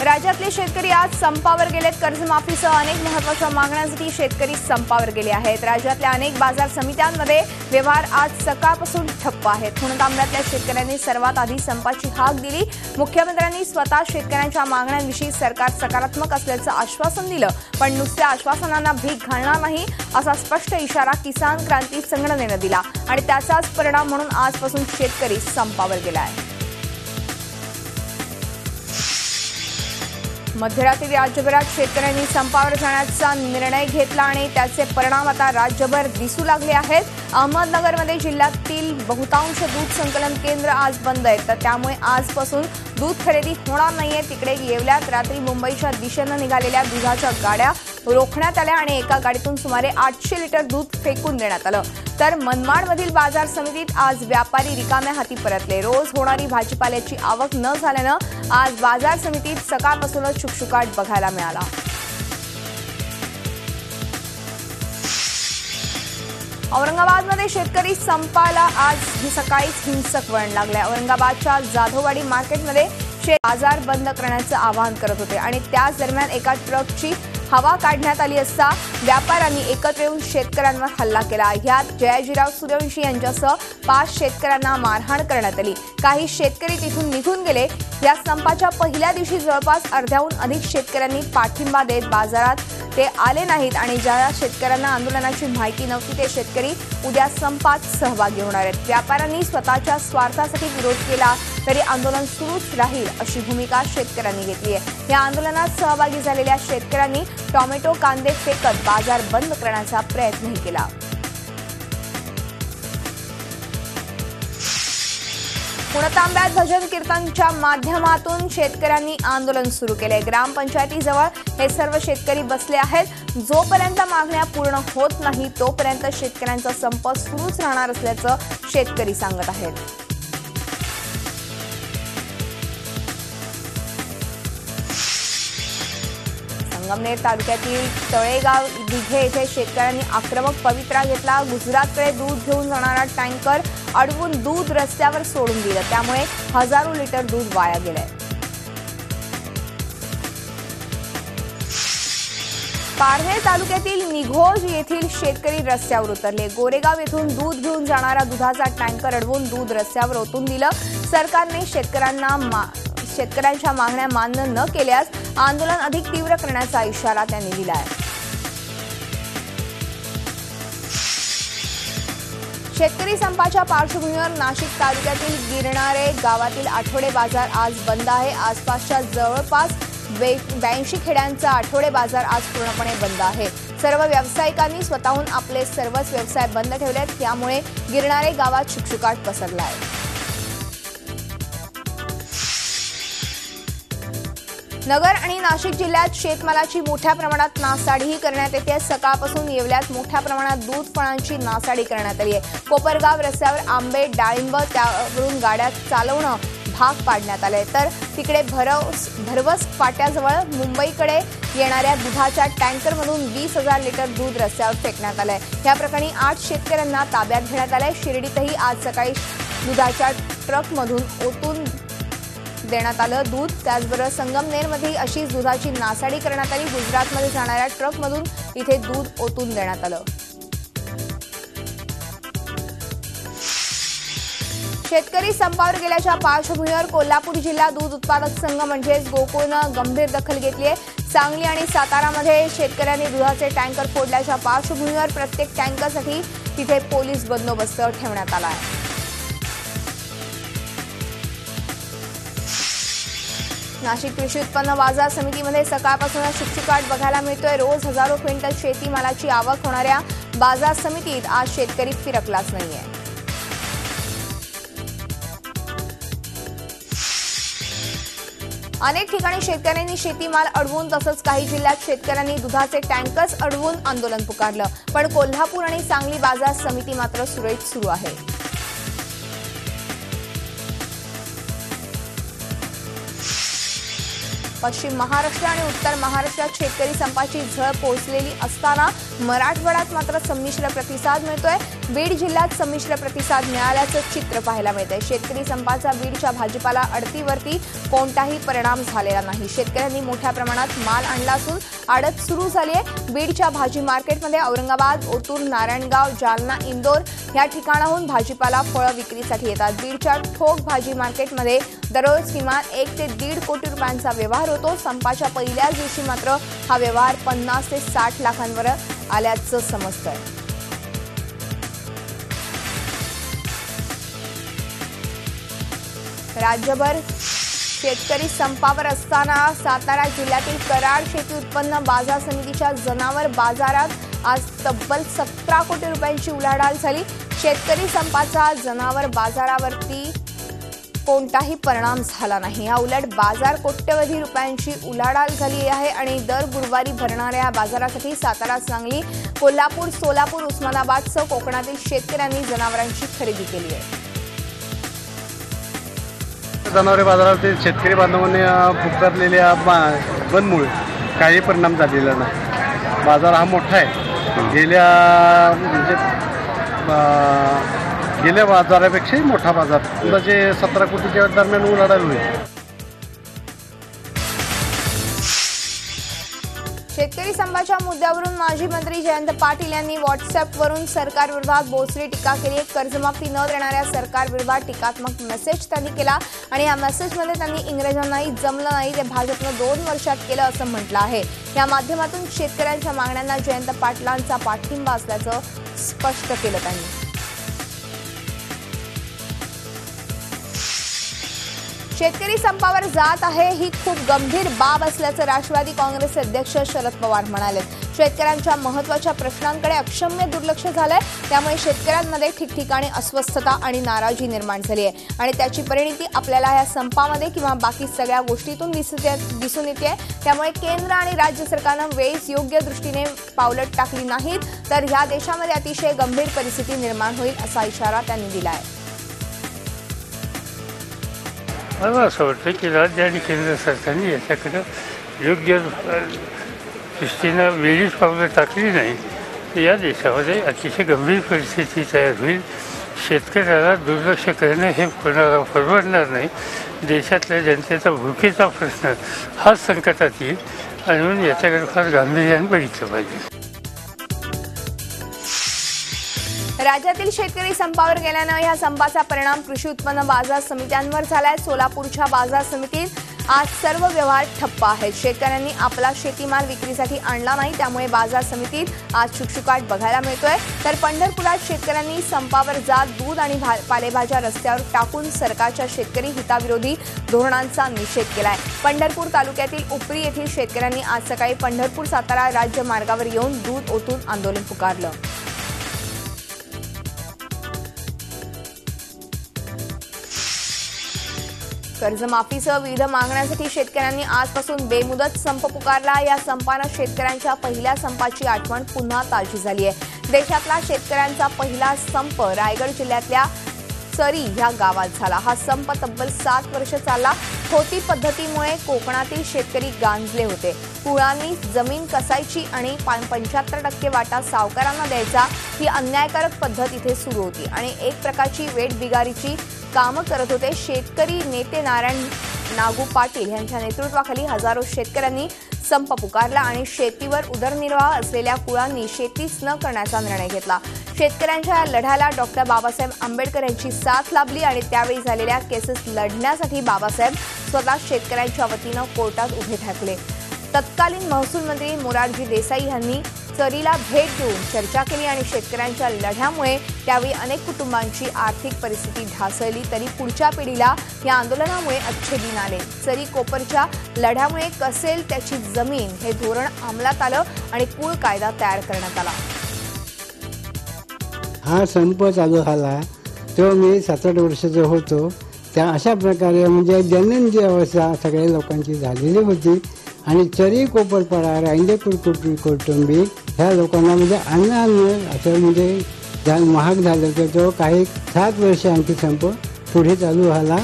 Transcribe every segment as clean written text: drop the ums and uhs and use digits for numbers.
राज्यातले शेतकरी आज संपावर गेलेत। कर्जमाफीसह अनेक महत्त्वाच्या मागण्यांसाठी शेतकरी संपावर गेले आहेत। राज्यातल्या अनेक बाजार समित्यांमध्ये व्यवहार आज सकाळपासून ठप्प आहेत। पुणे तांब्यातल्या शेतकऱ्यांनी सर्वात आधी संपाची हाक दिली। मुख्यमंत्र्यांनी स्वतः शेतकऱ्यांच्या मागण्यांविषयी सरकार सकारात्मक असल्याचं आश्वासन दिलं, पण नुसत्या आश्वासनांना भीक घालणार नाही असा स्पष्ट इशारा किसान क्रांती संघटनेनं दिला आणि त्याचाच परिणाम म्हणून आजपासून शेतकरी संपावर गेला आहे। मध्यरात्री राज्यभरात शेतकऱ्यांनी संपावर जाण्याचा निर्णय घेतला आणि त्याचे परिणाम आता राज्यभर दिसू लागले आहेत। अहमदनगरमध्ये जिल्ह्यातील बहुतांश दूध संकलन केंद्र आज बंद आहेत, तर त्यामुळे आजपासून दूध खरेदी होणार नाहीये। तिकडे येवल्यात रात्री मुंबईच्या दिशेनं निघालेल्या दुधाच्या गाड्या रोखण्यात आल्या आणि एका गाडीतून सुमारे 800 लिटर दूध फेकून देण्यात आलं। तर मनमाडमधील बाजार समितीत आज व्यापारी रिकाम्या हाती परतले। रोज होणारी भाजीपाल्याची आवक न झाल्यानं आज बाजार समितीत सकाळपासूनच शुकशुकाट बघायला मिळाला। औरंगाबादमध्ये शेतकरी संपाला आज सकाळीच हिंसक वळण लागले। औरंगाबादच्या जाधववाडी मार्केटमध्ये बाजार बंद करण्याचं आवाहन करत होते आणि त्याच दरम्यान एका ट्रकची हवा काढण्यात आली असता व्यापाऱ्यांनी एकत्र येऊन शेतकऱ्यांवर हल्ला केला। यात जयाजीराव सूर्यवंशी यांच्यासह 5 शेतकऱ्यांना मारहाण करण्यात आली। काही शेतकरी तिथून निघून गेले। या संपाच्या पहिल्या दिवशी जवळपास अर्ध्याहून अधिक शेतकऱ्यांनी पाठिंबा देत बाजारात ते आले नाहीत आणि ज्या शेतकऱ्यांना आंदोलनाची माहिती नव्हती ते शेतकरी उद्या संपात सहभागी होणार आहेत। व्यापाऱ्यांनी स्वतःच्या स्वार्थासाठी विरोध केला तरी आंदोलन सुरूच राहील अशी भूमिका शेतकऱ्यांनी घेतली आहे। या आंदोलनात सहभागी झालेल्या शेतकऱ्यांनी टोमॅटो कांदे फेकत बाजार बंद करण्याचा प्रयत्नही केला। पुणे तांब्यात भजन कीर्तनच्या माध्यमातून शेतकऱ्यांनी आंदोलन सुरू केले। ग्रामपंचायतीजवळ हे सर्व शेतकरी बसले आहेत। जोपर्यंत मागण्या पूर्ण होत नाही तोपर्यंत शेतकऱ्यांचा संप सुरूच राहणार असल्याचं शेतकरी सांगत आहेत। संगमनेर तालुक्यातील तळेगाव दिघे येथे शेतकऱ्यांनी आक्रमक पवित्रा घेतला। गुजरातकडे दूध घेऊन जाणारा टँकर अडवून दूध रस्त्यावर सोडून दिलं, त्यामुळे हजारो लिटर दूध वाया गेलंय। पारनेर तालुक्यातील निघोज येथील शेतकरी रस्त्यावर उतरले। गोरेगाव येथून दूध घेऊन जाणारा दुधाचा टँकर अडवून दूध रस्त्यावर ओतून दिलं। सरकारने शेतकऱ्यांच्या मागण्या मान्य न केल्यास आंदोलन अधिक तीव्र करण्याचा इशारा त्यांनी दिला आहे। शेतकरी संपाच्या पार्श्वभूमीवर नाशिक तालुक्यातील गिरणारे गावातील आठवडे बाजार आज बंद आहे। आसपासच्या जवळपास 82 खेड्यांचा आठवडे बाजार आज पूर्णपणे बंद आहे। सर्व व्यावसायिकांनी स्वतःहून आपले सर्वच व्यवसाय बंद ठेवलेत, त्यामुळे गिरणारे गावात शुकशुकाट पसरला आहे। नगर आणि नाशिक जिल्ह्यात शेतमालाची मोठ्या प्रमाणात नासाडीही करण्यात येते। सकाळपासून येवल्यात मोठ्या प्रमाणात दूध फळांची नासाडी करण्यात आली आहे। कोपरगाव रस्त्यावर आंबे डाळिंब त्यावरून गाड्या चालवणं भाग पाडण्यात आले, तर तिकडे भरवस फाट्याजवळ मुंबईकडे येणाऱ्या दुधाच्या टँकरमधून 20,000 लिटर दूध रस्त्यावर फेकण्यात आलंय। या प्रकरणी 8 शेतकऱ्यांना ताब्यात घेण्यात आलंय। शिर्डीतही आज सकाळी दुधाच्या ट्रकमधून ओतून देण्यात आलं दूध। त्याचबरोबर संगमनेरमध्ये अशीच दुधाची नासाडी करण्यात आली। गुजरातमध्ये जाणाऱ्या ट्रकमधून इथे दूध ओतून देण्यात आलं। शेतकरी संपावर गेल्याच्या पार्श्वभूमीवर कोल्हापूर जिल्हा दूध उत्पादक संघ म्हणजेच गोकुळनं गंभीर दखल घेतली आहे। सांगली आणि सातारामध्ये शेतकऱ्यांनी दुधाचे टँकर फोडल्याच्या पार्श्वभूमीवर प्रत्येक टँकरसाठी तिथे पोलीस बंदोबस्त ठेवण्यात आला आहे। नाशिक कृषी उत्पन्न बाजार समितीमध्ये सकाळपासूनच शुकशुकाट बघायला मिळतोय। रोज हजारो क्विंटल शेतीमालाची आवक होणाऱ्या बाजार समितीत आज शेतकरी फिरकलाच नाहीये। अनेक ठिकाणी शेतकऱ्यांनी शेतीमाल अडवून तसंच काही जिल्ह्यात शेतकऱ्यांनी दुधाचे टँकर्स अडवून आंदोलन पुकारलं, पण कोल्हापूर आणि सांगली बाजार समिती मात्र सुरळीत सुरू आहे। पश्चिम महाराष्ट्र आणि उत्तर महाराष्ट्रात शेतकरी संपाची झळ पोहोचलेली असताना मराठवाड्यात मात्र संमिश्र प्रतिसाद मिळतोय। बीड जिल्ह्यात संमिश्र प्रतिसाद मिळाल्याचं चित्र पाहायला मिळतंय। शेतकरी संपाचा बीडच्या भाजीपाला आडतीवरती कोणताही परिणाम झालेला नाही। शेतकऱ्यांनी मोठ्या प्रमाणात माल आणला असून आडत सुरू झाली आहे। बीडच्या भाजी मार्केटमध्ये औरंगाबाद, ओतूर, नारायणगाव, जालना, इंदोर या ठिकाणाहून भाजीपाला फळं विक्रीसाठी येतात। बीडच्या ठोक भाजी मार्केटमध्ये दररोज किमान 1 ते 1.5 कोटी रुपयांचा व्यवहार होतो। संपाच्या पहिल्याच दिवशी मात्र हा व्यवहार 50 ते 60 लाखांवर आल्याचं समजतंय। राज्यभर शेतकरी संपावर असताना सातारा जिल्ह्यातील कराड शेती उत्पन्न बाजार समितीच्या जनावर बाजारात आज तब्बल 17 कोटी रुपयांची उलाढाल झाली। शेतकरी संपाचा जनावर बाजारावरती कोणताही परिणाम झाला नाही। या उलट बाजार कोट्यवधी रुपयांची उलाढाल झाली आहे आणि दर गुरुवारी भरणाऱ्या या बाजारासाठी सातारा, सांगली, कोल्हापूर, सोलापूर, उस्मानाबादसह कोकणातील शेतकऱ्यांनी जनावरांची खरेदी केली आहे। जनावरे बाजारातील शेतकरी बांधवांनी पुकारलेल्या बंदमुळे काही परिणाम झालेला नाही। बाजार हा मोठा आहे, गेल्या बाजारापेक्षाही मोठा बाजार, अंदाजे 17 कोटीच्या दरम्यान उलाढाल होईल। शेतकरी संपाच्या मुद्द्यावरून माजी मंत्री जयंत पाटील यांनी व्हॉट्सअपवरून सरकारविरोधात बोचरी टीका केली। कर्जमाफी न देणाऱ्या सरकारविरोधात टीकात्मक मेसेज त्यांनी केला आणि या मेसेजमध्ये त्यांनी इंग्रजांनाही जमलं नाही ते भाजपनं 2 वर्षात केलं असं म्हटलं आहे। या माध्यमातून शेतकऱ्यांच्या मागण्यांना जयंत पाटलांचा पाठिंबा असल्याचं स्पष्ट केलं त्यांनी। शेतकरी संपावर जात आहे ही खूप गंभीर बाब असल्याचं राष्ट्रवादी काँग्रेसचे अध्यक्ष शरद पवार म्हणाले। शेतकऱ्यांच्या महत्त्वाच्या प्रश्नांकडे अक्षम्य दुर्लक्ष झालंय, त्यामुळे शेतकऱ्यांमध्ये ठिकठिकाणी अस्वस्थता आणि नाराजी निर्माण झाली आहे आणि त्याची परिणती आपल्याला या संपामध्ये किंवा बाकी सगळ्या गोष्टीतून दिसून येते। त्यामुळे केंद्र आणि राज्य सरकारनं वेळीच योग्य दृष्टीने पावलं टाकली नाहीत तर ह्या देशामध्ये अतिशय गंभीर परिस्थिती निर्माण होईल असा इशारा त्यांनी दिला आहे। मला असं वाटतं की राज्य आणि केंद्र सरकारने याच्याकडं योग्य दृष्टीनं वेळीच पावलं टाकली नाही तर या देशामध्ये अतिशय गंभीर परिस्थिती तयार होईल। शेतकऱ्याला दुर्लक्ष करणं हे कोणाला परवडणार नाही। देशातल्या जनतेचा भुकेचा प्रश्न हा संकटात येईल आणि म्हणून याच्याकडे फार गांभीर्याने बघितलं पाहिजे। राज्यातील शेतकरी संपावर गेल्यानं या संपाचा परिणाम कृषी उत्पन्न बाजार समित्यांवर झालाय। सोलापूरच्या बाजार समितीत आज सर्व व्यवहार ठप्प आहेत। शेतकऱ्यांनी आपला शेतीमाल विक्रीसाठी आणला नाही, त्यामुळे बाजार समितीत आज शुकशुकाट बघायला मिळतोय। तर पंढरपुरात शेतकऱ्यांनी संपावर जात दूध आणि पालेभाज्या रस्त्यावर टाकून सरकारच्या शेतकरी हिताविरोधी धोरणांचा निषेध केलाय। पंढरपूर तालुक्यातील उपरी येथील शेतकऱ्यांनी आज सकाळी पंढरपूर सातारा राज्य मार्गावर येऊन दूध ओतून आंदोलन पुकारलं। कर्जमाफीसह विविध मागण्यांसाठी शेतकऱ्यांनी आजपासून बेमुदत संप पुकारला। या संपानं शेतकऱ्यांच्या पहिल्या संपाची आठवण पुन्हा ताजी झाली आहे। देशातला शेतकऱ्यांचा पहिला संप रायगड जिल्ह्यातल्या सरी ह्या गावात झाला। हा संप तब्बल 7 वर्ष चालला। खोती पद्धतीमुळे कोकणातील शेतकरी गांजले होते। कुळांनी जमीन कसायची आणि 75% वाटा सावकारांना द्यायचा ही अन्यायकारक पद्धत इथे सुरू होती आणि एक प्रकारची वेठबिगारीची कामं करत होते। शेतकरी नेते नागू पाटील यांच्या नेतृत्वाखाली हजारो शेतकऱ्यांनी संप पुकारला आणि शेतीवर उदरनिर्वाह असलेल्या कुळांनी शेतीच न करण्याचा निर्णय घेतला। शेतकऱ्यांच्या या लढ्याला डॉक्टर बाबासाहेब आंबेडकर यांची साथ लाभली आणि त्यावेळी झालेल्या केसेस लढण्यासाठी बाबासाहेब स्वतः शेतकऱ्यांच्या वतीनं कोर्टात उभे ठाकले। तत्कालीन महसूल मंत्री मोरारजी देसाई यांनी सरीला भेट देऊन चर्चा केली आणि शेतकऱ्यांच्या लढ्यामुळे त्यावेळी अनेक कुटुंबांची आर्थिक परिस्थिती ढासळली तरी पुढच्या पिढीला या आंदोलनामुळे अच्छे दिन आले। सरी कोपरच्या लढ्यामुळे कसेल त्याची जमीन हे धोरण अंमलात आलं आणि कुळ कायदा तयार करण्यात आला। हा संप चालू झाला तेव्हा मी 7-8 वर्षाचा होतो। त्या अशा प्रकारे म्हणजे दैनंदिन अवस्था सगळ्या लोकांची झालेली होती आणि चरी कोपरपाडा रायंदेपूर कौटुंबिक ह्या लोकांना म्हणजे अन्न असं म्हणजे महाग झालं होतं। तो काही 7 वर्ष आणखी संप पुढे चालू झाला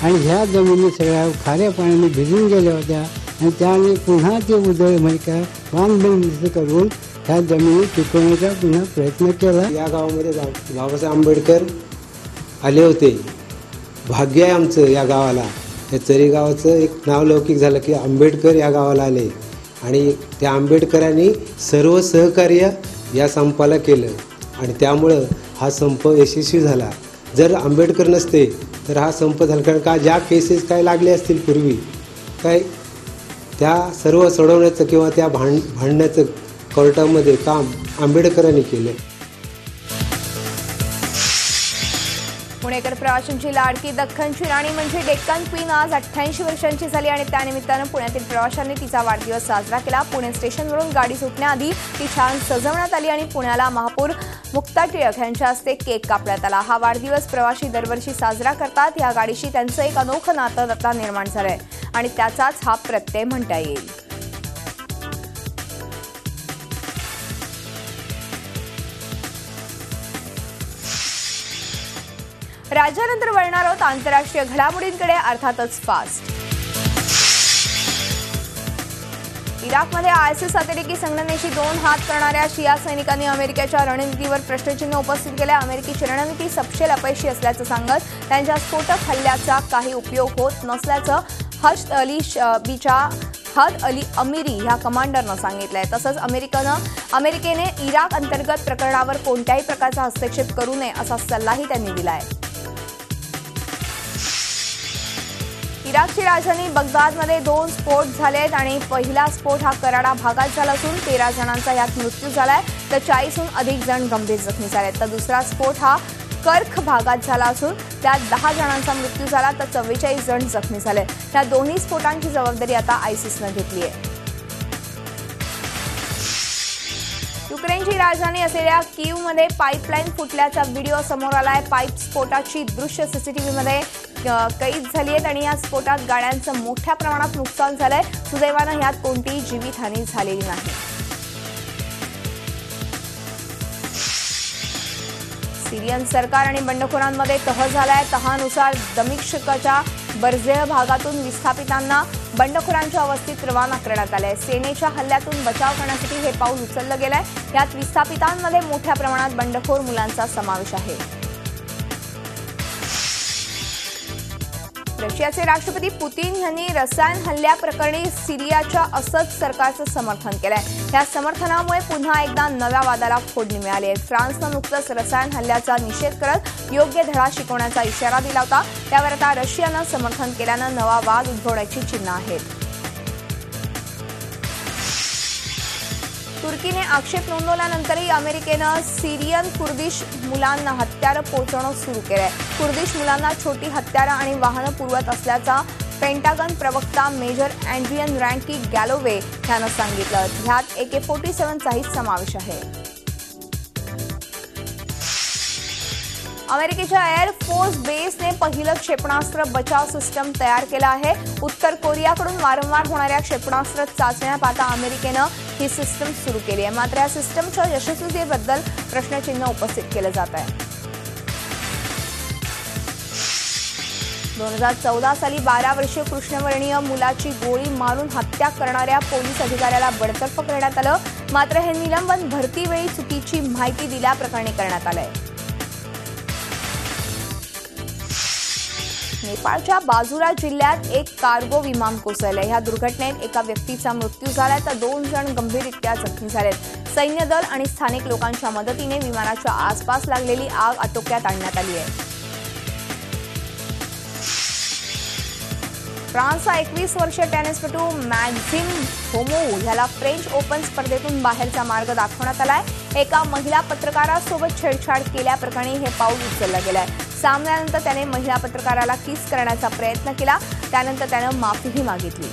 आणि ह्या जमिनी सगळ्या खाऱ्या पाण्याने भिजून गेल्या होत्या आणि त्याने पुन्हा ते उदळ म्हणजे काय बांधबंदी करून ह्या जमिनी टिकवण्याचा पुन्हा प्रयत्न केला. या गावामध्ये बाबासाहेब आंबेडकर आले होते. भाग्य आहे आमचं या गावाला. या चरी गावाचं एक नाव लौकिक झालं की आंबेडकर या गावाला आले आणि त्या आंबेडकरांनी सर्व सहकार्य या संपाला केलं आणि त्यामुळं हा संप यशस्वी झाला. जर आंबेडकर नसते तर हा संप झाला, कारण का ज्या केसेस काय लागले असतील पूर्वी काय त्या सर्व सोडवण्याचं किंवा त्या भांडण्याचं कोर्टामध्ये काम आंबेडकरांनी केलं. पुणेकर प्रवाशांची लाडकी दख्खनची राणी म्हणजे डेक्कन क्वीन आज 88 वर्षांची झाली आणि त्यानिमित्तानं पुण्यातील प्रवाशांनी तिचा वाढदिवस साजरा केला. पुणे स्टेशनवरून गाडी सुटण्याआधी ती छान सजवण्यात आली आणि पुण्याला महापौर मुक्ता टिळक यांच्या हस्ते केक कापण्यात आला. हा वाढदिवस प्रवासी दरवर्षी साजरा करतात. या गाडीशी त्यांचं एक अनोखं नातं आता निर्माण झालंय आणि त्याचाच हा प्रत्यय म्हणता येईल. राज्यानंतर वळणार आहोत आंतरराष्ट्रीय घडामोडींकडे, अर्थातच फास्ट. इराकमध्ये आयएसआयएस अतिरेकी संघटनेशी 2 हात करणाऱ्या शिया सैनिकांनी अमेरिकेच्या रणनीतीवर प्रश्नचिन्ह उपस्थित केले. अमेरिकेची रणनीती सपशेल अपयशी असल्याचं सांगत त्यांच्या स्फोटक हल्ल्याचा काही उपयोग होत नसल्याचं हद अली अमिरी ह्या कमांडरनं सांगितलंय. तसंच अमेरिकेने इराक अंतर्गत प्रकरणावर कोणत्याही प्रकारचा हस्तक्षेप करू नये असा सल्लाही त्यांनी दिलाय. इराकची राजधानी बगदादमध्ये 2 स्फोट झालेत आणि पहिला स्फोट हा कराडा भागात झाला असून 13 जणांचा यात मृत्यू झालाय तर 40हून अधिक जण गंभीर जखमी झालेत. तर दुसरा स्फोट हा कर्ख भागात झाला असून त्यात 10 जणांचा मृत्यू झाला तर 44 जण जखमी झाले. या दोन्ही स्फोटांची जबाबदारी आता आयसिसनं घेतली आहे. युक्रेनची राजधानी असलेल्या कीवमध्ये पाईपलाईन फुटल्याचा व्हिडिओ समोर आलाय. पाईप स्फोटाची दृश्य सीसीटीव्हीमध्ये कैद झाली आहेत आणि या स्फोटात गाड्यांचं मोठ्या प्रमाणात नुकसान झालंय. सुदैवानं यात कोणतीही जीवितहानी झालेली नाही. सिरियन सरकार आणि बंडखोरांमध्ये तह झालाय. तहानुसार दमिश्कच्या बर्जेह भागातून विस्थापितांना बंडखोरांच्या अवस्थेत रवाना करण्यात आलंय. सेनेच्या हल्ल्यातून बचाव करण्यासाठी हे पाऊल उचललं गेलंय. यात विस्थापितांमध्ये मोठ्या प्रमाणात बंडखोर मुलांचा समावेश आहे. रशियाचे राष्ट्रपती पुतीन यांनी रसायन हल्ल्याप्रकरणी सिरियाच्या असद सरकारचं समर्थन केलंय. या समर्थनामुळे पुन्हा एकदा नव्या वादाला फोडणी मिळाली आहे. फ्रान्सनं नुकतंच रसायन हल्ल्याचा निषेध करत योग्य धडा शिकवण्याचा इशारा दिला होता. त्यावर आता रशियानं समर्थन केल्यानं नवा वाद उद्भवण्याची चिन्ह आहेत. तुर्कीने आक्षेप नोंदवल्यानंतरही अमेरिकेनं सिरियन कुर्दिश मुलांना हत्यारं पोहोचवणं सुरू केलंय. कुर्दिश मुलांना छोटी हत्यारं आणि वाहनं पुरवत असल्याचा पेंटागन प्रवक्ता मेजर अँड्रियन रँकी गॅलोवे यानं सांगितलं. ह्यात AK-47चाही समावेश आहे. अमेरिकेच्या एअर फोर्स बेसने पहिलं क्षेपणास्त्र बचाव सिस्टम तयार केलं आहे. उत्तर कोरियाकडून वारंवार होणाऱ्या क्षेपणास्त्र चाचण्या पाहता अमेरिकेनं ही सिस्टम सुरू केली आहे. मात्र या सिस्टमच्या यशस्वीतेबद्दल प्रश्नचिन्ह उपस्थित केलं जात आहे. 2014 साली 12 वर्षीय कृष्णवर्णीय मुलाची गोळी मारून हत्या करणाऱ्या पोलीस अधिकाऱ्याला बडतर्फ करण्यात आलं. मात्र हे निलंबन भरतीवेळी चुकीची माहिती दिल्याप्रकरणी करण्यात आलंय. नेपाळच्या बाजुरा जिल्ह्यात एक कार्गो विमान कोसळलंय. या दुर्घटनेत एका व्यक्तीचा मृत्यू झालाय तर 2 जण गंभीररित्या जखमी झालेत. सैन्य दल आणि स्थानिक लोकांच्या मदतीने विमानाच्या आसपास लागलेली आग आटोक्यात आणण्यात आली आहे. फ्रान्सचा 21 वर्षीय टेनिसपटू मॅक्झिम होमो ह्याला फ्रेंच ओपन स्पर्धेतून बाहेरचा मार्ग दाखवण्यात आलाय. एका महिला पत्रकारासोबत छेडछाड केल्याप्रकरणी हे पाऊल उचललं गेलंय. सामन्यानंतर त्याने महिला पत्रकाराला किस करण्याचा प्रयत्न केला. त्यानंतर त्यानं माफीही मागितली.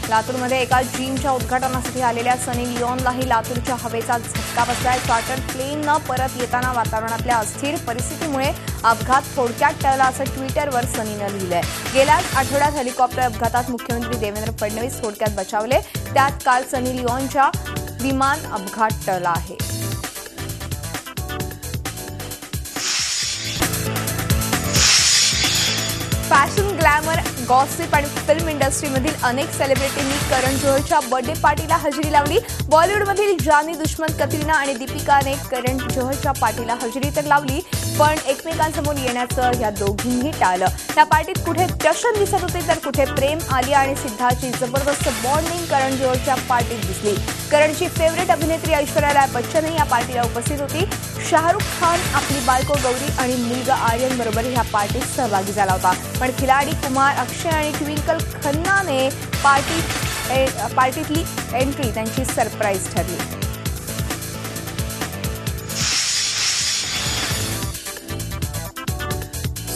लातूरमध्ये एका जिमच्या उद्घाटनासाठी आलेल्या सनी लिओनलाही लातूरच्या हवेचा झटका बसलाय. चार्टर प्लेननं परत येताना वातावरणातल्या अस्थिर परिस्थितीमुळे अपघात थोडक्यात टळला असं ट्विटरवर सनीनं लिहिलंय. गेल्याच आठवड्यात हेलिकॉप्टर अपघातात मुख्यमंत्री देवेंद्र फडणवीस थोडक्यात बचावले. त्यात काल सनी लिओनच्या विमान अपघात टळला आहे. फॅशन ग्लॅमर गॉसिप आणि फिल्म इंडस्ट्रीमधील अनेक सेलिब्रिटींनी करण जोहरच्या बर्थडे पार्टीला हजेरी लावली। बॉलिवूडमधील जानी दुश्मन कतरिना आणि दीपिकाने करण जोहरच्या पार्टीला हजेरी तर लावली, पण एकमेकांसमोर येण्याचं या दोघींनी टाळलं। त्या पार्टीत कुठे जशन दिसत होते तर कुठे प्रेम। आलिया आणि सिद्धार्थची जबरदस्त बॉन्डिंग करण जोहरच्या पार्टीत दिसली। करणची फेवरेट अभिनेत्री ऐश्वर्या राय बच्चनही या पार्टीला उपस्थित होती। शाहरुख खान आपली बायको गौरी आणि मुलगा आर्यन बरोबर ह्या पार्टीत सहभागी झाला होता, पण खिलाडी कुमार, अक्षय आणि ट्विंकल खन्नाने पार्टीतली एंट्री त्यांची सरप्राईज ठरली।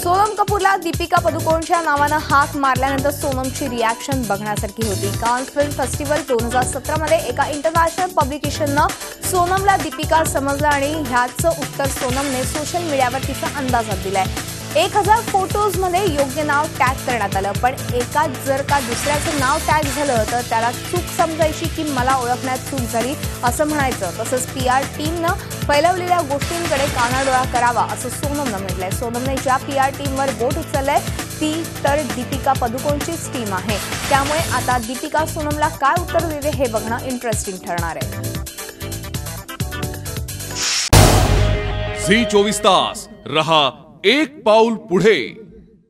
सोनम कपूरला दीपिका पदुकोणच्या नावानं हाक मारल्यानंतर सोनमची रिॲक्शन बघण्यासारखी होती। कान्स फिल्म फेस्टिवल 2017 मध्ये एका इंटरनॅशनल पब्लिकेशननं सोनमला दीपिका समजलं आणि ह्याचं उत्तर सोनमने सोशल मीडियावर तिच्या अंदाजात दिलंय। 1000 फोटोजमध्ये योग्य नाव टॅग करण्यात आलं, पण एकाच जर का दुसऱ्याचं नाव टॅग झालं तर त्याला चूक समजायची की मला ओळखण्यात चूक झाली असं म्हणायचं। तसंच PR टीमनं फैलवलेल्या गोष्टींकडे कानाडोळा करावा असं सोनमनं म्हटलंय। सोनमने ज्या PR टीमवर बोट उचललंय ती तर दीपिका पदुकोणचीच टीम आहे, त्यामुळे आता दीपिका सोनमला काय उत्तर देते हे बघणं इंटरेस्टिंग ठरणार आहे। झी 24 तास रहा एक पाऊल पुढे।